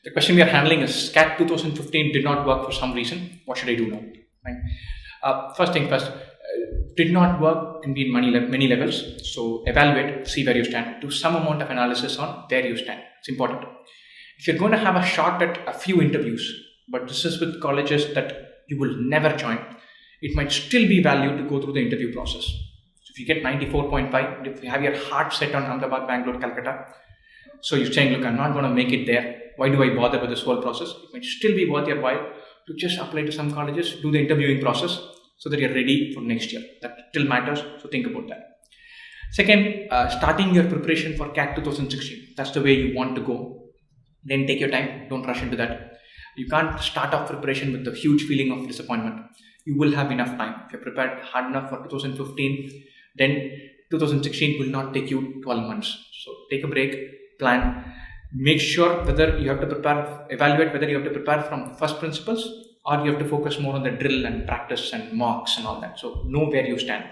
The question we are handling is CAT 2015 did not work for some reason. What should I do now? Right? First thing first, did not work can be in many levels. So evaluate, see where you stand, do some amount of analysis on where you stand. It's important. If you're going to have a shot at a few interviews, but this is with colleges that you will never join, it might still be value to go through the interview process. So if you get 94.5, if you have your heart set on Ahmedabad, Bangalore, Calcutta, so you're saying, look, I'm not going to make it there. Why do I bother with this whole process? It might still be worth your while to just apply to some colleges, do the interviewing process so that you're ready for next year. That still matters, so think about that. Second, starting your preparation for CAT 2016. That's the way you want to go. Then take your time, don't rush into that. You can't start off preparation with a huge feeling of disappointment. You will have enough time. If you're prepared hard enough for 2015, then 2016 will not take you 12 months. So take a break, plan, make sure whether you have to prepare, evaluate whether you have to prepare from first principles or you have to focus more on the drill and practice and mocks and all that. So know where you stand.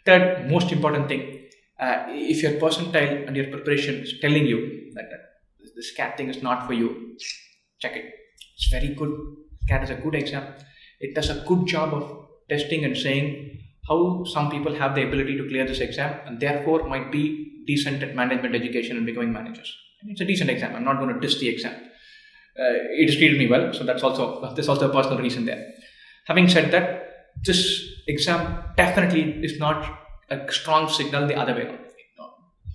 Third, most important thing, if your percentile and your preparation is telling you that this CAT thing is not for you, check it. It's very good. CAT is a good exam. It does a good job of testing and saying how some people have the ability to clear this exam and therefore might be decent at management education and becoming managers. And it's a decent exam. I'm not going to diss the exam. It has treated me well, so there's also a personal reason there. Having said that, this exam definitely is not a strong signal the other way around.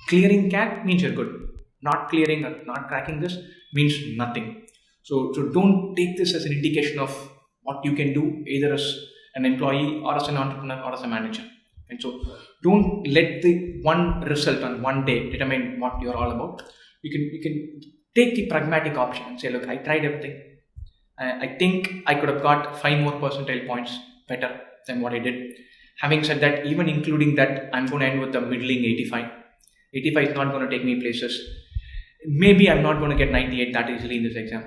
Clearing CAT means you're good. Not clearing or not cracking this means nothing. So don't take this as an indication of what you can do either as an employee or as an entrepreneur or as a manager. And so don't let the one result on one day determine what you're all about. You can take the pragmatic option and say, look, I tried everything. I think I could have got 5 more percentile points better than what I did. Having said that, even including that, I'm going to end with a middling 85. 85 is not going to take me places. Maybe I'm not going to get 98 that easily in this exam.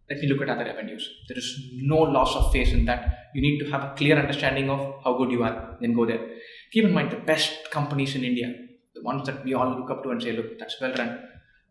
Let me look at other avenues. There is no loss of faith in that. You need to have a clear understanding of how good you are, then go there. Keep in mind the best companies in India, the ones that we all look up to and say, look, that's well run.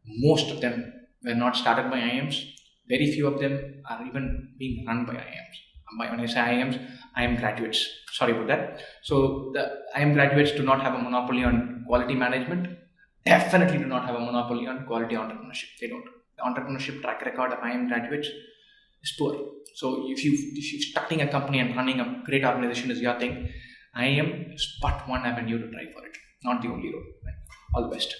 Most of them were not started by IIMs. Very few of them are even being run by IIMs. When I say IIMs, IIM graduates. Sorry about that. So the IIM graduates do not have a monopoly on quality management. Definitely do not have a monopoly on quality entrepreneurship. They don't. The entrepreneurship track record of IIM graduates is poor. So if you're starting a company and running a great organization is your thing, IIM is but one avenue to try for it, not the only road. All the best.